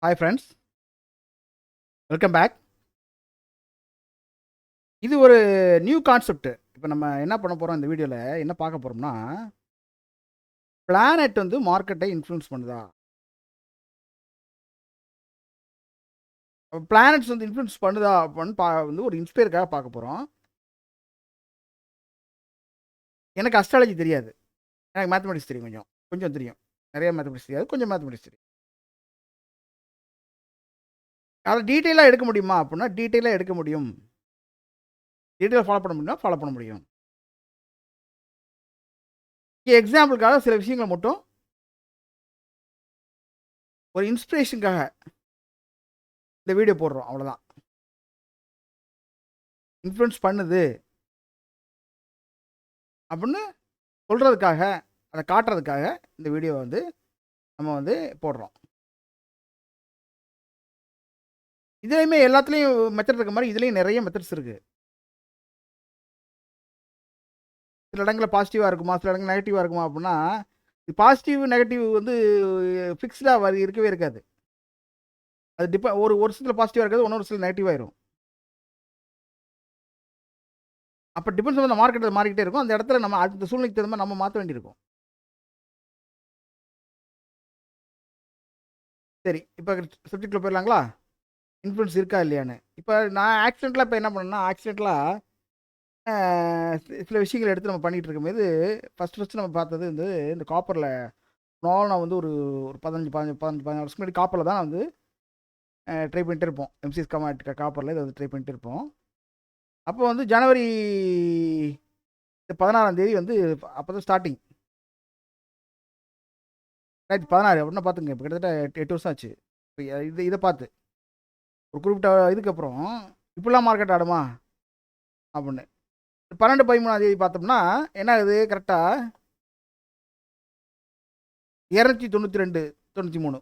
Hi friends, welcome back. இது ஒரு new concept. இப்போ நம்ம என்ன பண்ண போகிறோம் இந்த வீடியோவில் என்ன பார்க்க போகிறோம்னா, பிளானட் வந்து மார்க்கெட்டை இன்ஃப்ளூயன்ஸ் பண்ணுதா? பிளானட்ஸ் வந்து இன்ஃப்ளூயன்ஸ் பண்ணுதா அப்படின்னு வந்து ஒரு இன்ஸ்பயருக்காக பார்க்க போகிறோம். எனக்கு அஸ்ட்ராலஜி தெரியாது. எனக்கு மேத்தமெட்டிக்ஸ் தெரியும், கொஞ்சம் கொஞ்சம் தெரியும். நிறைய மேத்தமெட்டிக்ஸ் தெரியாது, கொஞ்சம் மேத்தமெட்டிக்ஸ் தெரியும். அதை டீட்டெயிலாக எடுக்க முடியுமா அப்படின்னா டீட்டெயிலாக எடுக்க முடியும். டீட்டெயிலாக ஃபாலோ பண்ண முடியும்னா ஃபாலோ பண்ண முடியும். எக்ஸாம்பிளுக்காக சில விஷயங்களை மட்டும் ஒரு இன்ஸ்பிரேஷனுக்காக இந்த வீடியோ போடுறோம், அவ்வளோதான். இன்ஃப்ளூயன்ஸ் பண்ணுது அப்படின்னு சொல்கிறதுக்காக, அதை காட்டுறதுக்காக இந்த வீடியோவை வந்து நம்ம வந்து போடுறோம். இதுலேயுமே எல்லாத்துலேயும் மெத்தட் இருக்க மாதிரி இதுலேயும் நிறைய மெத்தட்ஸ் இருக்குது. சில இடங்களில் பாசிட்டிவாக இருக்குமா, சில இடங்கள் நெகட்டிவாக இருக்குமா அப்படின்னா, பாசிட்டிவ் நெகட்டிவ் வந்து ஃபிக்ஸ்டாக இருக்கவே இருக்காது. அது ஒரு வருஷத்தில் பாசிட்டிவாக இருக்காது, இன்னொரு வருஷத்தில் நெகட்டிவ் ஆயிரும். அப்போ டிபெண்ட்ஸ் ஆன் மார்க்கெட்டில் மாறிக்கிட்டே இருக்கும். அந்த இடத்துல நம்ம அந்த சூழ்நிலைக்கு தகுந்த மாதிரி நம்ம மாற்ற வேண்டியிருக்கும். சரி, இப்போ சப்ஜெக்டில் போயிடலாங்களா? இன்ஃப்ளூயன்ஸ் இருக்கா இல்லையான்னு. இப்போ நான் ஆக்சிடென்ட்லாம் இப்போ என்ன பண்ணேன்னா, சில விஷயங்கள் எடுத்து நம்ம பண்ணிகிட்டு இருக்கும்போது ஃபஸ்ட்டு நம்ம பார்த்தது வந்து இந்த காப்பரில் நான் வந்து ஒரு ஒரு 15 வருஷம் முன்னாடி காப்பரில் தான் வந்து ட்ரை பண்ணிட்டே இருப்போம். எம்சிஎஸ் காப்பரில் இதை வந்து ட்ரை பண்ணிட்டு இருப்போம். அப்போ வந்து ஜனவரி 16ஆம் தேதி வந்து அப்போ தான் ஸ்டார்டிங். 2016 அப்படின்னா பார்த்துங்க, இப்போ கிட்டத்தட்ட 8 வருஷம் ஆச்சு. இப்போ இதை பார்த்து ஒரு குறிப்பிட்ட இதுக்கப்புறம் இப்படிலாம் மார்க்கெட் ஆடுமா அப்படின்னு 12-13ஆம் தேதி பார்த்தோம்னா என்ன ஆகுது, கரெக்டாக 292 93.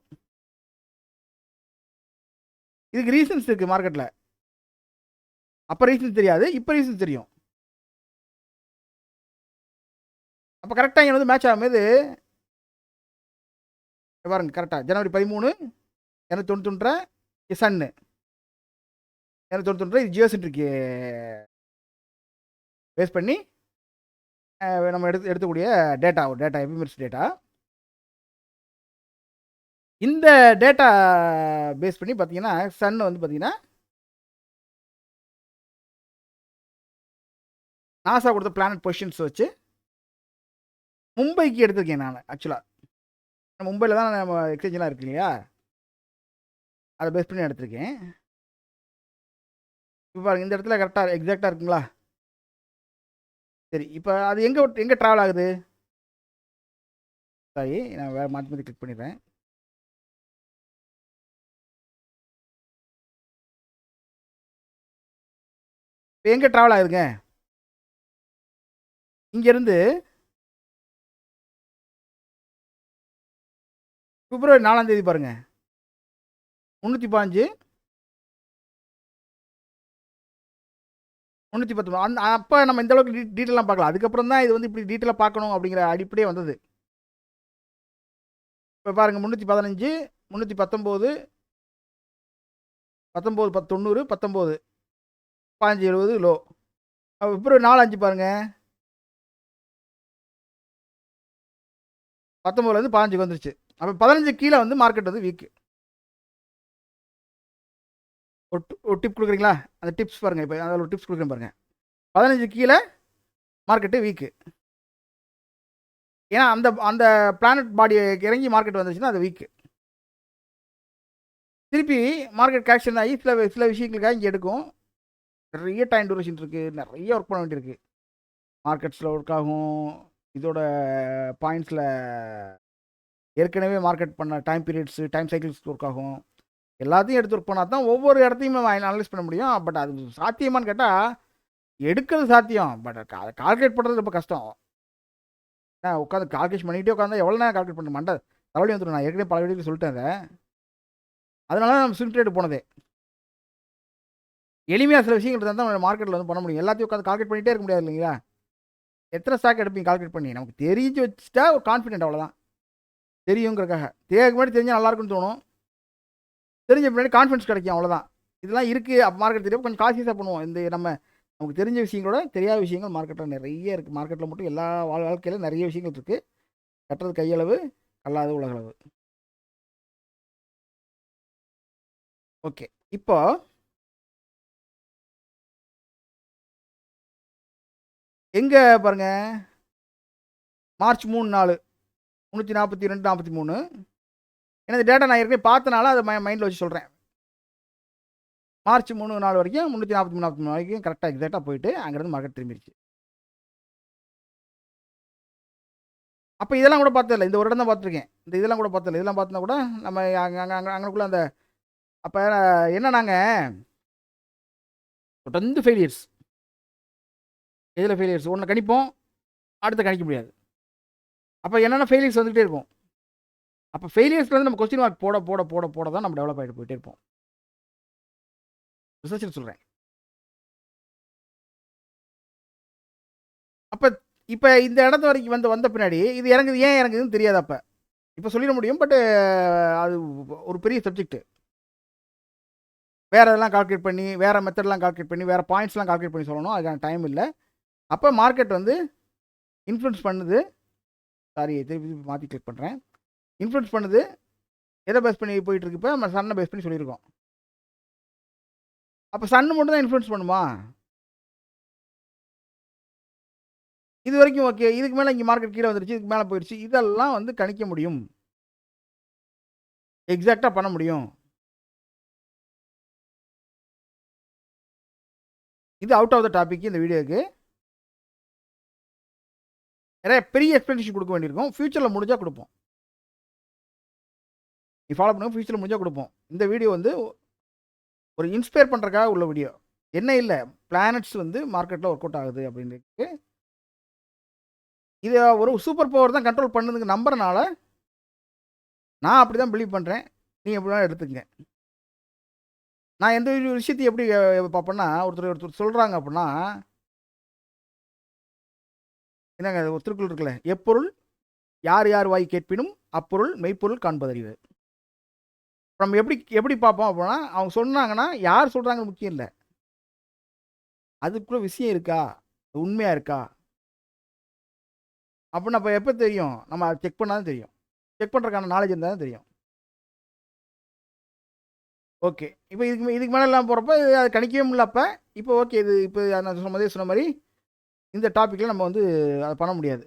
இதுக்கு ரீசன்ஸ் இருக்குது மார்க்கெட்டில். அப்போ ரீசன்ஸ் தெரியாது, இப்போ ரீசன்ஸ் தெரியும். அப்போ கரெக்டாக இங்கே வந்து மேட்ச் ஆகும்போது பாருங்க, கரெக்டாக ஜனவரி 13 291 சன்னு 291 இது ஜியோசென்ட்ரிக் பேஸ் பண்ணி நம்ம எடுக்கக்கூடிய டேட்டா எபிமெட்ஸ் டேட்டா. இந்த டேட்டா பேஸ் பண்ணி பார்த்தீங்கன்னா சன் வந்து பார்த்தீங்கன்னா நாசா கொடுத்த பிளானட் பொசிஷன்ஸ் வச்சு மும்பைக்கு எடுத்திருக்கேன் நான். ஆக்சுவலாக மும்பையில் தான் நம்ம எக்ஸ்சேஞ்செலாம் இருக்கு இல்லையா, அதை பேஸ் பண்ணி எடுத்திருக்கேன். இப்போ பாருங்கள், இந்த இடத்துல கரெக்டாக எக்ஸாக்டாக இருக்குங்களா? சரி, இப்போ அது எங்கே ட்ராவல் ஆகுது? சாரி, நான் வேறு மாற்றி மாற்றி கிளிக் பண்ணிடுறேன். இப்போ எங்கே ட்ராவல் ஆகுதுங்க? இங்கேருந்து பிப்ரவரி 4ஆம் தேதி பாருங்கள், 315 319. அப்போ நம்ம இந்த அளவுக்கு டீட்டெயிலாக பார்க்கலாம். அதுக்கப்புறம் தான் இது வந்து இப்படி டீட்டெயிலாக பார்க்கணும் அப்படிங்கிற அடிப்படையே வந்தது. இப்போ பாருங்கள், 315 319 19 90 19 1570 லோ. பிப்ரவரி 4-5 பாருங்கள், 19லேருந்து 15 வந்துருச்சு. அப்போ 15 கீழே வந்து மார்க்கெட் வந்து வீக்கு. ஒரு டிப் கொடுக்குறீங்களா? அந்த டிப்ஸ் பாருங்கள். இப்போ அதில் ஒரு டிப்ஸ் கொடுக்குறேன் பாருங்கள். 15 கீழே மார்க்கெட்டு வீக்கு. ஏன்னா அந்த அந்த பிளானட் பாடி இறங்கி மார்க்கெட் வந்துச்சுன்னா அது வீக்கு. திருப்பி மார்க்கெட் கரெக்ஷன் ஆகி சில விஷயங்களுக்காக இங்கே எடுக்கும். நிறைய டைம் டூரேஷன் இருக்குது, நிறைய ஒர்க் பண்ண வேண்டியிருக்கு. மார்க்கெட்ஸில் ஒர்க் ஆகும், இதோட பாயிண்ட்ஸில் ஏற்கனவே மார்க்கெட் பண்ண time periods time cycles work ஆகும். எல்லாத்தையும் எடுத்து ஒர்க் பண்ணால் தான் ஒவ்வொரு இடத்தையுமே அனலைஸ் பண்ண முடியும். பட் அது சாத்தியமானு கேட்டால் எடுக்கிறது சாத்தியம், பட் கால்குலேட் பண்ணுறது ரொம்ப கஷ்டம். உட்காந்து கால்குலேஷன் பண்ணிகிட்டே உட்காந்தா எவ்வளோ நேரம் கால்குலேட் பண்ண மாட்டேன், தலைவலி வந்துடும். நான் ஏற்கனவே பல வீடியோக்கு சொல்லிட்டேன் அதை. அதனால தான் நம்ம ஸ்விங் ட்ரேட் போனதே. எளிமையாக சில விஷயங்கள் இருந்தால் தான் மார்க்கெட்டில் வந்து பண்ண முடியும். எல்லாத்தையும் உட்காந்து கால்குலேட் பண்ணிகிட்டே இருக்க முடியாது இல்லைங்களா? எத்தனை ஸ்டாக் எடுப்பீங்க கால்குலேட் பண்ணி? நமக்கு தெரிஞ்சு வச்சுட்டா ஒரு கான்ஃபிடென்ட், அவ்வளோதான். தெரியுங்கிறக்காக. தேவைக்கு முன்னாடி தெரிஞ்சால் நல்லாயிருக்குன்னு தோணும். தெரிஞ்ச பின்னாடி கான்ஃபிடன்ஸ் கிடைக்கும், அவ்வளோதான். இதெல்லாம் இருக்குது அப்போ மார்க்கெட் தெரியும், கொஞ்சம் காசியஸாக பண்ணுவோம். இந்த நமக்கு தெரிஞ்ச விஷயங்களோட தெரியாத விஷயங்கள் மார்க்கெட்டில் நிறைய இருக்குது. மார்க்கெட்டில் மட்டும் எல்லா வாழ்க்கையில் நிறைய விஷயங்கள் இருக்குது. கட்டுறது கையளவு, கல்லாத உலகளவு. ஓகே, இப்போ எங்கே பாருங்க, மார்ச் 3 342 43. ஏன்னா இந்த டேட்டா நான் ஏற்கனவே பார்த்தனால அதை மைண்டில் வச்சு சொல்கிறேன். மார்ச் 3 வரைக்கும் 343 வரைக்கும் கரெக்டாக எக்ஸாக்டாக போயிட்டு அங்கேருந்து மார்க்கெட் திரும்பிடுச்சு. அப்போ இதெல்லாம் கூட பார்த்ததில்ல, இந்த ஒரு இடம் தான் பார்த்துருக்கேன். இந்த இதெல்லாம் கூட பார்த்ததில்ல. இதெல்லாம் பார்த்தா கூட நம்ம அங்கனக்குள்ளே அந்த அப்போ என்னன்னாங்க, தொடர்ந்து ஃபெயிலியர்ஸ். எதில் ஃபெயிலியர்ஸ்? ஒன்று கணிப்போம், அடுத்து கணிக்க முடியாது. அப்போ என்னென்ன ஃபெயிலியர்ஸ் வந்துகிட்டே இருக்கும். அப்போ ஃபெயிலியர்ஸ்லேருந்து நம்ம கொஸ்டின் மார்க் போட போட போட போட தான் நம்ம டெவலப் ஆகிட்டு போயிட்டே இருப்போம். ரிசர்ச்சில் சொல்கிறேன். அப்போ இப்போ இந்த இடத்து வரைக்கும் வந்த பின்னாடி இது இறங்குது, ஏன் இறங்குதுன்னு தெரியாது. அப்போ இப்போ சொல்லிட முடியும், பட்டு அது ஒரு பெரிய சப்ஜெக்ட். வேறு இதெல்லாம் கால்குலேட் பண்ணி, வேறு மெத்தட்லாம் கால்குலேட் பண்ணி, வேறு பாயிண்ட்ஸ்லாம் கால்குலேட் பண்ணி சொல்லணும், அதுக்கான டைம் இல்லை. அப்போ மார்க்கெட் வந்து இன்ஃப்ளூயன்ஸ் பண்ணுது. சாரி, திருப்பி மாற்றி கிளிக் பண்ணுறேன். இன்ஃப்ளூயன்ஸ் பண்ணுது. எதை பேஸ் பண்ணி போயிட்டுருக்கு? இப்போ நம்ம சன்னை பேஸ் பண்ணி சொல்லியிருக்கோம். அப்போ சன்னு மட்டும் தான் இன்ஃப்ளூயன்ஸ் பண்ணுமா? இது வரைக்கும் ஓகே. இதுக்கு மேலே இங்கே மார்க்கெட் கீழே வந்துருச்சு, இதுக்கு மேலே போயிடுச்சு. இதெல்லாம் வந்து கணிக்க முடியும், எக்ஸாக்டாக பண்ண முடியும். இது அவுட் ஆஃப் த டாபிக் இந்த வீடியோக்கு. நிறைய பெரிய எக்ஸ்பிளனேஷன் கொடுக்க வேண்டியிருக்கும். ஃபியூச்சரில் முடிஞ்சால் கொடுப்போம். நீ ஃபாலோ பண்ணுங்க, ஃபியூச்சரில் முடிஞ்சால் கொடுப்போம். இந்த வீடியோ வந்து ஒரு இன்ஸ்பயர் பண்ணுறதுக்காக உள்ள வீடியோ. என்ன இல்லை, பிளானட்ஸ் வந்து மார்க்கெட்டில் ஒர்க் அவுட் ஆகுது அப்படின்னு. இதை ஒரு சூப்பர் பவர் தான் கண்ட்ரோல் பண்ணுதுங்க நம்புறனால நான் அப்படி தான் பிலீவ் பண்ணுறேன். நீங்கள் எப்படி வேணால் எடுத்துக்கங்க. நான் எந்த ஒரு விஷயத்தையும் எப்படி பார்ப்பேன்னா, ஒருத்தர் சொல்கிறாங்க அப்படின்னா, என்னங்க ஒரு திருக்குறள் இருக்குல்ல, எப்பொருள் யார் யார் வாய் கேட்பினும் அப்பொருள் மெய்ப்பொருள் காண்பதறிவு. நம்ம எப்படி எப்படி பார்ப்போம் அப்படின்னா, அவங்க சொன்னாங்கன்னா யார் சொல்கிறாங்கன்னு முக்கியம் இல்லை, அதுக்குள்ள விஷயம் இருக்கா, உண்மையாக இருக்கா அப்படின்னு. அப்போ எப்போ தெரியும்? நம்ம செக் பண்ணாதான் தெரியும். செக் பண்ணுறதுக்கான நாலேஜ் இருந்தால் தான் தெரியும். ஓகே, இப்போ இதுக்கு மேலே போகிறப்ப அது கணிக்கவே முடியல. அப்போ இப்போ ஓகே, இது இப்போ நான் சொன்ன மாதிரி இந்த டாப்பிக்கில் நம்ம வந்து அதை பண்ண முடியாது.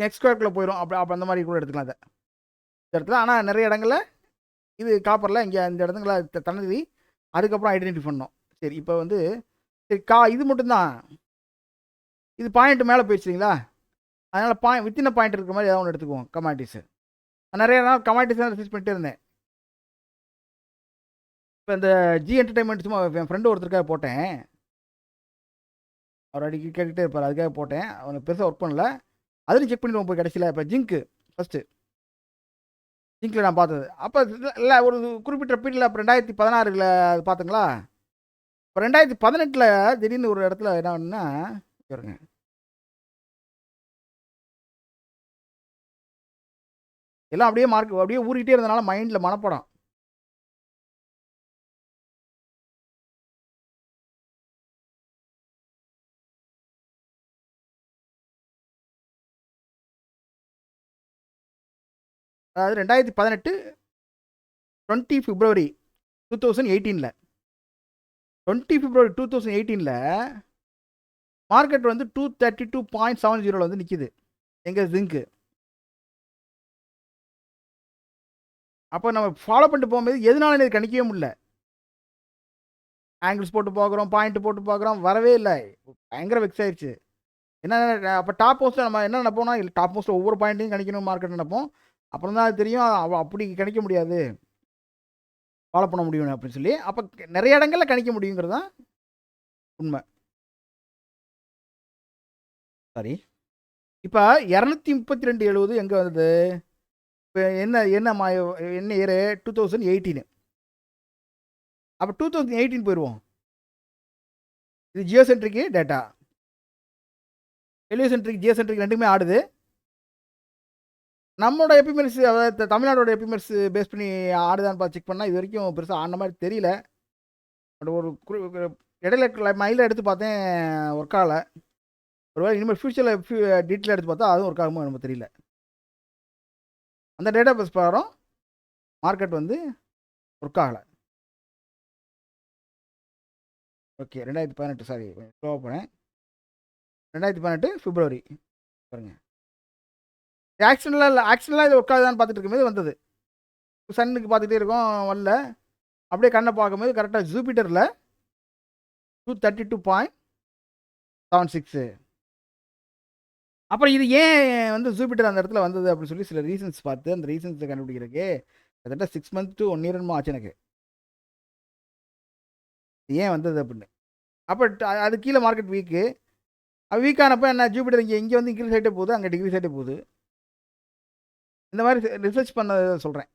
நெக்ஸ்ட் ஸ்கொயருக்குள்ளே போயிடும். அப்போ அந்த மாதிரி கூட எடுத்துக்கலாம் அதை இந்த இடத்துல. ஆனால் நிறைய இடங்களில் இது காப்பரில் இங்கே இந்த இடத்துல தனதி அதுக்கப்புறம் ஐடென்டிஃபை பண்ணோம். சரி, இப்போ வந்து சரி இது மட்டும்தான். இது பாயிண்ட் மேலே போயிடுச்சிங்களா, அதனால் வித்தின் பாயிண்ட் இருக்கிற மாதிரி ஏதாவது ஒன்று எடுத்துக்குவோம். கமாடிட்டிஸு நிறைய நாள் கமாடிட்டிஸ் தான் ரிசர்ச் பண்ணிட்டே இருந்தேன். இப்போ இந்த ஜி என்டர்டைன்மெண்ட் சும்மா என் ஃப்ரெண்டு ஒருத்தருக்காக போட்டேன். அவர் அடிக்கடி கேட்டுகிட்டே இருப்பார், அதுக்காக போட்டேன். அவனுக்கு பெருசாக ஒர்க் பண்ணல. அதுலையும் செக் பண்ணிடுவோம் போய் கடைசியில். இப்போ ஜிங்க்கு ஃபஸ்ட்டு ஜிங்கில் நான் பார்த்தது. அப்போ இல்லை ஒரு குறிப்பிட்ட பீரியடில் அப்போ 2016 அது பார்த்துங்களா. இப்போ 2018 திடீர்னு ஒரு இடத்துல என்ன ஒன்றுன்னா பாருங்க, எல்லாம் அப்படியே மார்க் அப்படியே ஊறிக்கிட்டே இருந்தனால மைண்டில் மனப்படம். அதாவது 2018 20 பிப்ரவரி 2018 20 பிப்ரவரி 2018 மார்க்கெட் வந்து 232.70 வந்து நிற்கிது எங்கள் ஜிங்க்கு. அப்போ நம்ம ஃபாலோ பண்ணிட்டு போகும்போது எதனால இது கணிக்கவே முடியல. ஆங்கிள்ஸ் போட்டு பார்க்குறோம், பாயிண்ட் போட்டு பார்க்குறோம், வரவே இல்லை. பயங்கர வெக்ஸ் ஆயிடுச்சு. என்ன அப்போ டாப் மோஸ்ட்டில் நம்ம என்ன நினைப்போம்னா, இல்லை டாப் மோஸ்ட்டில் ஒவ்வொரு பாயிண்ட்டையும் கணிக்கணும் மார்க்கெட் நினைப்போம். அப்புறம் தான் அது தெரியும் அப்படி கணிக்க முடியாது, ஃபாலோ பண்ண முடியும் அப்படின்னு சொல்லி. அப்போ நிறைய இடங்களில் கணிக்க முடியுங்கிறது தான் உண்மை. சரி, இப்போ 232.70 எங்கே வருது? இப்போ என்ன என்ன என்ன இயரு? 2018. அப்போ 2018 போயிடுவோம். இது ஜியோசென்ட்ரிக்கு டேட்டா, ஹெலியோசென்ட்ரிக் ஜியோசென்ட்ரிக் ரெண்டுமே ஆடுது. நம்மளோட எபிமெரிஸ் அதாவது தமிழ்நாடோட எபிமெரிஸ் பேஸ் பண்ணி ஆடுதான்னு பார்த்து செக் பண்ணால் இது வரைக்கும் பெருசாக ஆடின மாதிரி தெரியல. பட் ஒரு இடையில மைலில் எடுத்து பார்த்தேன், ஒர்க் ஆகலை. ஒருவேளை இனிமேல் ஃபியூச்சரில் டீட்டெயில் எடுத்து பார்த்தா அதுவும் ஒர்க் ஆகுமோ நமக்கு தெரியல. அந்த டேட்டா பேஸ் பிரகாரம் மார்க்கெட் வந்து ஒர்க் ஆகலை. ஓகே, 2018 சாரி ஸ்லோவாக போனேன். 2018 பிப்ரவரி பாருங்க. ஆக்சிடென்ட்லாம் இது ஒர்க் ஆகுதான்னு பார்த்துட்டு இருக்கும்போது வந்தது. சன்னுக்கு பார்த்துட்டே இருக்கோம், வரல. அப்படியே கண்ணை பார்க்கும்போது கரெக்டாக ஜூபிட்டரில் 232.76. அப்புறம் இது ஏன் வந்து ஜூபிட்டர் அந்த இடத்துல வந்தது அப்படின்னு சொல்லி சில ரீசன்ஸ் பார்த்து அந்த ரீசன்ஸை கண்டுபிடிக்கிறதுக்கு கிட்டத்தட்ட 6 months to 1 year ஆச்சு எனக்கு. ஏன் வந்தது அப்படின்னு. அப்போ அது கீழே மார்க்கெட் வீக்கு. வீக்கானப்போ என்ன, ஜூபிட்டர் இங்கே வந்து இன்க்ரீஸ் ஆகிட்டே போகுது, அங்கே டிக்ரீஸ் ஆகிட்டே போகுது. இந்த மாதிரி ரிசர்ச் பண்ண சொல்கிறேன்.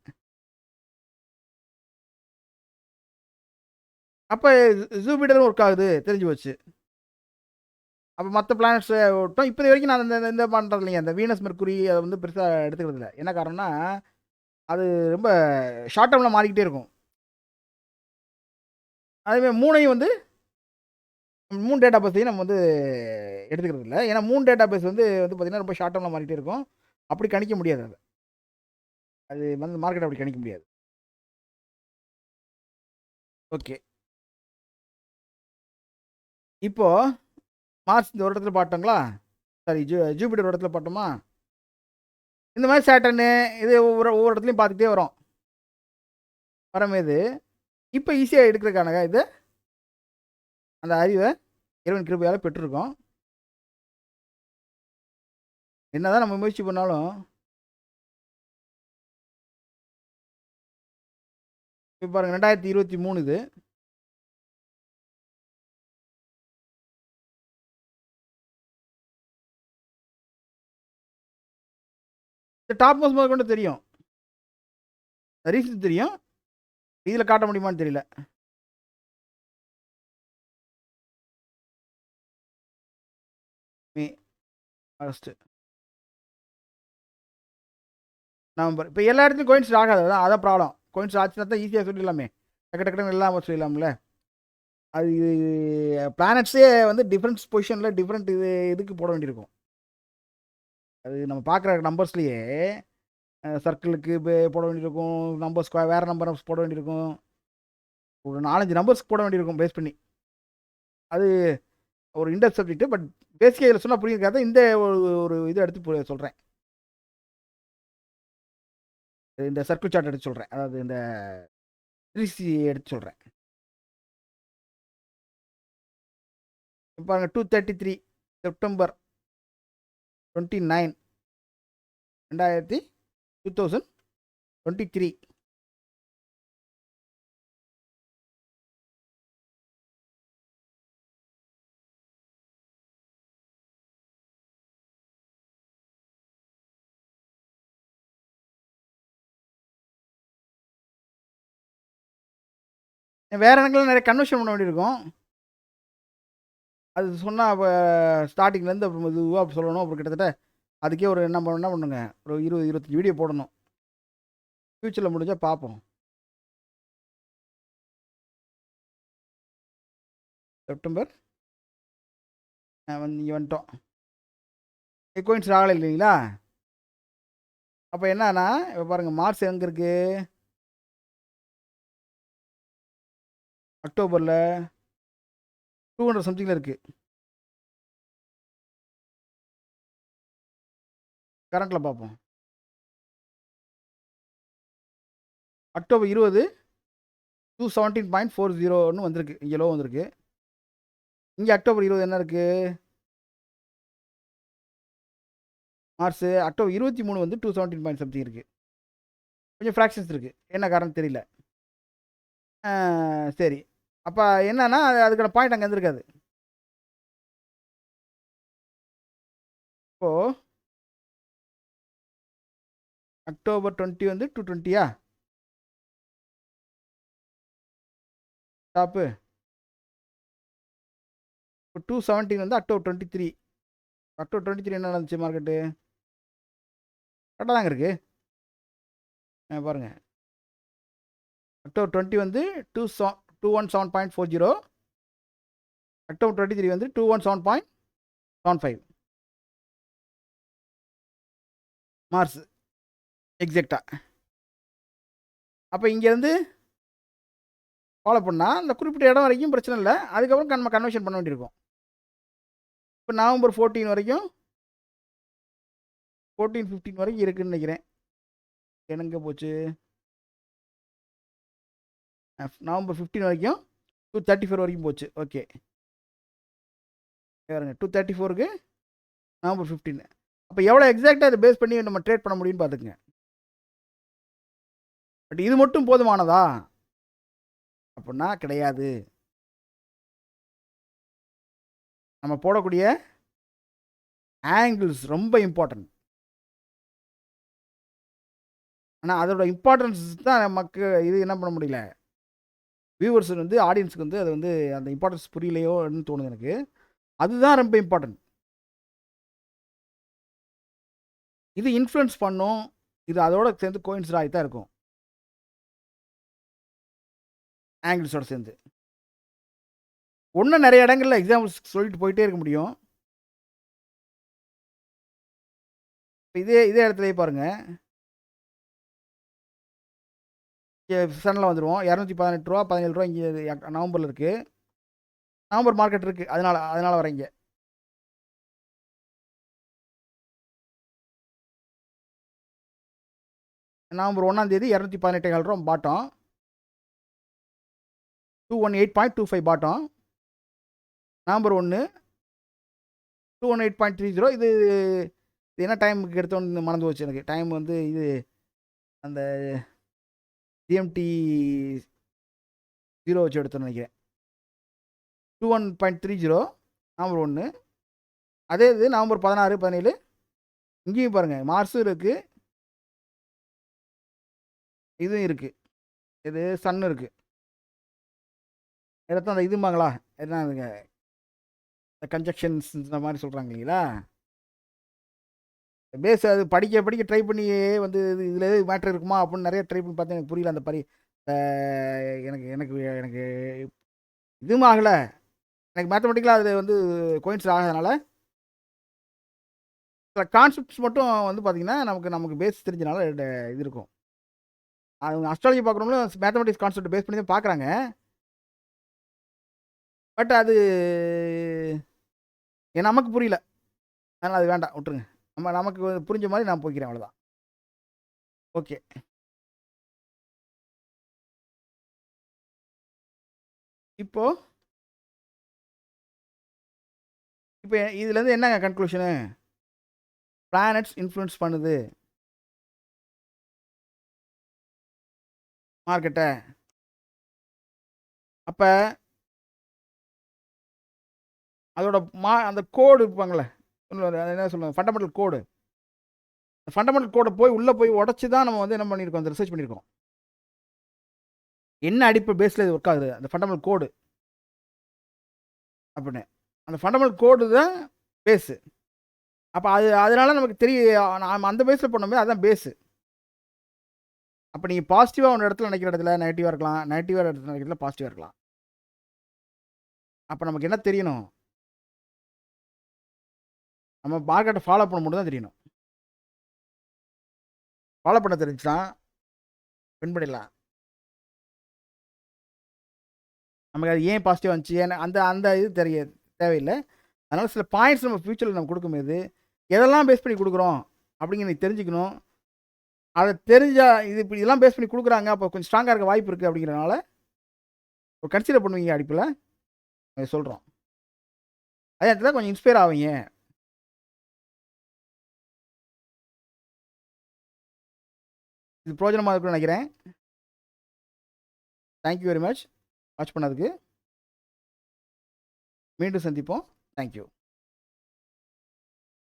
அப்போ ஜூபிட்டரும் ஒர்க் ஆகுது தெரிஞ்சு போச்சு. அப்போ மற்ற பிளானட்ஸை விட்டோம். இப்போ வரைக்கும் நான் இந்த பண்ணுறது இல்லைங்க. அந்த வீனஸ் மெர்க்குரி அதை வந்து பெருசாக எடுத்துக்கிறது இல்லை. என்ன காரணம்னா அது ரொம்ப ஷார்ட் டேர்மில் மாறிக்கிட்டே இருக்கும். அதேமாதிரி மூணையும் வந்து 3 டேட்டா பேஸையும் நம்ம வந்து எடுத்துக்கிறது இல்லை. ஏன்னா 3 டேட்டா பேஸ் வந்து பார்த்திங்கன்னா ரொம்ப ஷார்ட் டேர்மில் மாறிக்கிட்டே இருக்கும். அப்படி கணிக்க முடியாது. அது வந்து மார்க்கெட் அப்படி கணிக்க முடியாது. ஓகே, இப்போது மார்ஸ் இந்த ஒரு இடத்துல பார்த்தோங்களா, சாரி ஜூபிட்டர் ஒரு இடத்துல பார்த்தோமா. இந்த மாதிரி சேட்டர்னு இது ஒவ்வொரு இடத்துலையும் பார்த்துக்கிட்டே வரும். வரமேது இப்போ ஈஸியாக எடுக்கிறதுக்கான இது அந்த அறிவை இறைவன் கிருபையால் பெற்றிருக்கோம். என்னதான் நம்ம முயற்சி பண்ணாலும் இப்போ பாருங்கள் 2023 இது. இந்த டாப் மோஸ்ட் முதல் கொண்டு தெரியும், ரீசன் தெரியும். இதில் காட்ட முடியுமான்னு தெரியல. மே, ஆகஸ்ட், நவம்பர். இப்போ எல்லா இடத்துலையும் கோயின்ஸ் ஆகாது. அதான் ப்ராப்ளம். கோயின்ஸ் ஆச்சுன்னா தான் ஈஸியாக சொல்லிடலாமே, டக்கு டக்குன்னு இல்லாமல் சொல்லிடலாம்ல. அது பிளானட்ஸே வந்து டிஃப்ரெண்ட் பொசிஷனில் டிஃப்ரெண்ட் இதுக்கு போட வேண்டியிருக்கும். அது நம்ம பார்க்குற நம்பர்ஸ்லேயே சர்க்கிளுக்கு போட வேண்டியிருக்கும், நம்பர்ஸ் வேறு நம்பர்ஸ் போட வேண்டியிருக்கும், ஒரு 4-5 நம்பர்ஸ்க்கு போட வேண்டியிருக்கும் பேஸ் பண்ணி. அது ஒரு இன்டெப்த் சப்ஜெக்ட். பட் பேசிக்காக இதில் சொன்னால் புரியுறதுக்காக இந்த ஒரு இது எடுத்து சொல்கிறேன். இந்த சர்க்கிள் சார்ட் எடுத்து சொல்கிறேன், அதாவது இந்த 3C எடுத்து சொல்கிறேன். பாருங்கள், 233 செப்டம்பர் 29 2023. வேறு இடங்கள்லாம் நிறைய கன்வர்ஷன் பண்ண வேண்டியிருக்கும். அது சொன்னால் அப்போ ஸ்டார்டிங்லேருந்து அப்புறம் மெதுவாக அப்படி சொல்லணும். அப்புறம் கிட்டத்தட்ட அதுக்கே ஒரு என்ன பண்ணுங்க, ஒரு 20-25 வீடியோ போடணும். ஃப்யூச்சரில் முடிஞ்சால் பார்ப்போம். செப்டம்பர் இங்கே வந்துட்டோம். கோயின்ஸ் ஆகலை இல்லைங்களா. அப்போ என்னன்னா இப்போ பாருங்கள், மார்ச் எங்கே இருக்குது, அக்டோபரில் 200 சம்திங்கில் இருக்குது. கரண்ட்டில் பார்ப்போம். அக்டோபர் 20 217.40 வந்திருக்கு, இங்கே லோ வந்திருக்கு. இங்கே அக்டோபர் 20 என்ன இருக்குது, மார்ச். அக்டோபர் 23 வந்து 217 பாயிண்ட் சம்திங் இருக்குது. கொஞ்சம் ஃப்ராக்ஷன்ஸ் இருக்குது, என்ன காரணம் தெரியல. சரி, அப்போ என்னன்னா அதுக்கான பாயிண்ட் அங்கே இருந்திருக்காது. இப்போது அக்டோபர் 20 வந்து 220 டாப்பு. இப்போ 217 வந்து அக்டோபர் 23. அக்டோபர் 23 என்ன நடந்துச்சு மார்க்கெட்டு, கரெக்டாக தாங்க இருக்குது. பாருங்கள், அக்டோபர் 20 வந்து 217.40, அக்டோபர் 23 வந்து 217.75 மார்ஸ் எக்ஸாக்டாக. அப்போ இங்கேருந்து ஃபாலோ பண்ணால் இந்த குறிப்பிட்ட இடம் வரைக்கும் பிரச்சனை இல்லை. அதுக்கப்புறம் நம்ம கன்வர்ஷன் பண்ண வேண்டியிருக்கும். இப்போ நவம்பர் 14 வரைக்கும் 14-15 வரைக்கும் இருக்குதுன்னு நினைக்கிறேன். என்னங்க போச்சு, நவம்பர் 15 வரைக்கும் 234 வரைக்கும் போச்சு. ஓகே, பாருங்க 234க்கு நவம்பர் 15. அப்போ எவ்வளோ எக்ஸாக்டாக அதை பேஸ் பண்ணி நம்ம ட்ரேட் பண்ண முடியும்னு பார்த்துக்குங்க. பட் இது மட்டும் போதுமானதா அப்படின்னா கிடையாது. நம்ம போடக்கூடிய ஆங்கிள்ஸ் ரொம்ப இம்பார்ட்டன்ட். ஆனால் அதோட இம்பார்ட்டன்ஸ் தான் நமக்கு இது என்ன பண்ண முடியல, வியூவர்ஸ் வந்து ஆடியன்ஸுக்கு வந்து அது வந்து அந்த இம்பார்ட்டன்ஸ் புரியலையோன்னு தோணுது எனக்கு. அதுதான் ரொம்ப இம்பார்ட்டன்ட். இது இன்ஃப்ளூயன்ஸ் பண்ணும், இது அதோட சேர்ந்து கோயின்சிட் ஆகி தான் இருக்கும், ஆங்கிள்ஸோட சேர்ந்து. ஒன்றும் நிறைய இடங்களில் எக்ஸாம்பிள்ஸ் சொல்லிட்டு போயிட்டே இருக்க முடியும். இதே இடத்துலையே பாருங்கள், சனில் வந்துடுவோம். 218 ரூபா 17 ரூபா இங்கே நவம்பரில் இருக்குது. நவம்பர் மார்க்கெட் இருக்குது, அதனால் வரீங்க. நவம்பர் 1ஆம் தேதி 218 ரூபா பாட்டம், 218.25 பாட்டம். நவம்பர் 1 218.30. இது என்ன டைமுக்கு எடுத்தோன்னு மறந்து போச்சு எனக்கு. டைம் வந்து இது அந்த ஜிஎம்டி 0 வச்சு எடுத்தோன்னு நினைக்கிறேன். 21.30 நவம்பர் 1. அதே இது நவம்பர் 16 17 இங்கேயும் பாருங்கள், மார்ஸும் இருக்குது, இதுவும் இருக்குது, இது சன்னு இருக்குது. இடத்த அந்த இதுமாங்களா என்ன இதுங்க, கன்ஜெக்ஷன்ஸ் இந்த மாதிரி சொல்கிறாங்க இல்லைங்களா. பேஸ் அது படிக்க ட்ரை பண்ணி வந்து இதில் எது மேட்ரு இருக்குமா அப்படின்னு நிறைய ட்ரை பண்ணி பார்த்தேன். எனக்கு புரியல. அந்த எனக்கு எனக்கு எனக்கு இதுவும் ஆகலை. எனக்கு மேத்தமெட்டிக்கலாக அது வந்து கோயின்சிட் ஆகாதனால சில கான்செப்ட்ஸ் மட்டும் வந்து பார்த்திங்கன்னா நமக்கு பேஸ் தெரிஞ்சனால இது இருக்கும். அவங்க அஸ்ட்ராலஜி பார்க்குறவங்களும் மேத்தமெட்டிக்ஸ் கான்செப்ட் பேஸ் பண்ணி தான் பார்க்குறாங்க. பட் அது நமக்கு புரியல, அதனால் அது வேண்டாம், விட்டுருங்க. நமக்கு புரிஞ்ச மாதிரி நான் போய்க்கிறேன், அவ்வளோதான். ஓகே, இப்போ இதுலேருந்து என்னங்க கன்க்ளூஷனு, பிளானட்ஸ் இன்ஃப்ளூயன்ஸ் பண்ணுது மார்க்கெட்டை. அப்போ அதோட அந்த கோடு இருப்பாங்களே, என்ன சொல்லுவாங்க, ஃபண்டமெண்டல் கோடு. ஃபண்டமெண்டல் கோடை உள்ளே போய் உடச்சி தான் நம்ம வந்து என்ன பண்ணியிருக்கோம், அந்த ரிசர்ச் பண்ணியிருக்கோம். என்ன அடிப்படை பேஸில் இது ஒர்க் ஆகுது, அந்த ஃபண்டமெண்டல் கோடு அப்படின்னு. அந்த ஃபண்டமெண்டல் கோடு தான் பேஸு. அப்போ அதனால நமக்கு நம்ம அந்த பேஸில் பண்ணோமே, அதுதான் பேஸு. அப்போ நீங்கள் பாசிட்டிவாக ஒன்று இடத்துல நினைக்கிற இடத்துல நெகட்டிவாக இருக்கலாம், நெகட்டிவாக இடத்துல நினைக்கிற இடத்துல பாசிட்டிவாக இருக்கலாம். அப்போ நமக்கு என்ன தெரியணும், நம்ம மார்க்கெட்டை ஃபாலோ பண்ண மட்டும் தான் தெரியணும். ஃபாலோ பண்ண தெரிஞ்சுன்னா வின் பண்ணிடலாம். நமக்கு அது ஏன் பாசிட்டிவ் வந்துச்சு, ஏன்னா அந்த இது தேவையில்லை. அதனால் சில பாயிண்ட்ஸ் நம்ம ஃப்யூச்சரில் நம்ம கொடுக்கும்போது எதெல்லாம் பேஸ் பண்ணி கொடுக்குறோம் அப்படிங்கிற நீ தெரிஞ்சுக்கணும். அதை தெரிஞ்சால் இப்படி இதெல்லாம் பேஸ் பண்ணி கொடுக்குறாங்க, அப்போ கொஞ்சம் ஸ்ட்ராங்காக இருக்க வாய்ப்பு இருக்குது. அப்படிங்கிறனால ஒரு கன்சிடர் பண்ணுவீங்க அடிப்பில் சொல்கிறோம். அதே இடத்துல கொஞ்சம் இன்ஸ்பயர் ஆவீங்க. இது பிரோஜனமாக இருக்குன்னு நினைக்கிறேன். தேங்க்யூ வெரி மச் வாட்ச் பண்ணதுக்கு. மீண்டும் சந்திப்போம். தேங்க்யூ.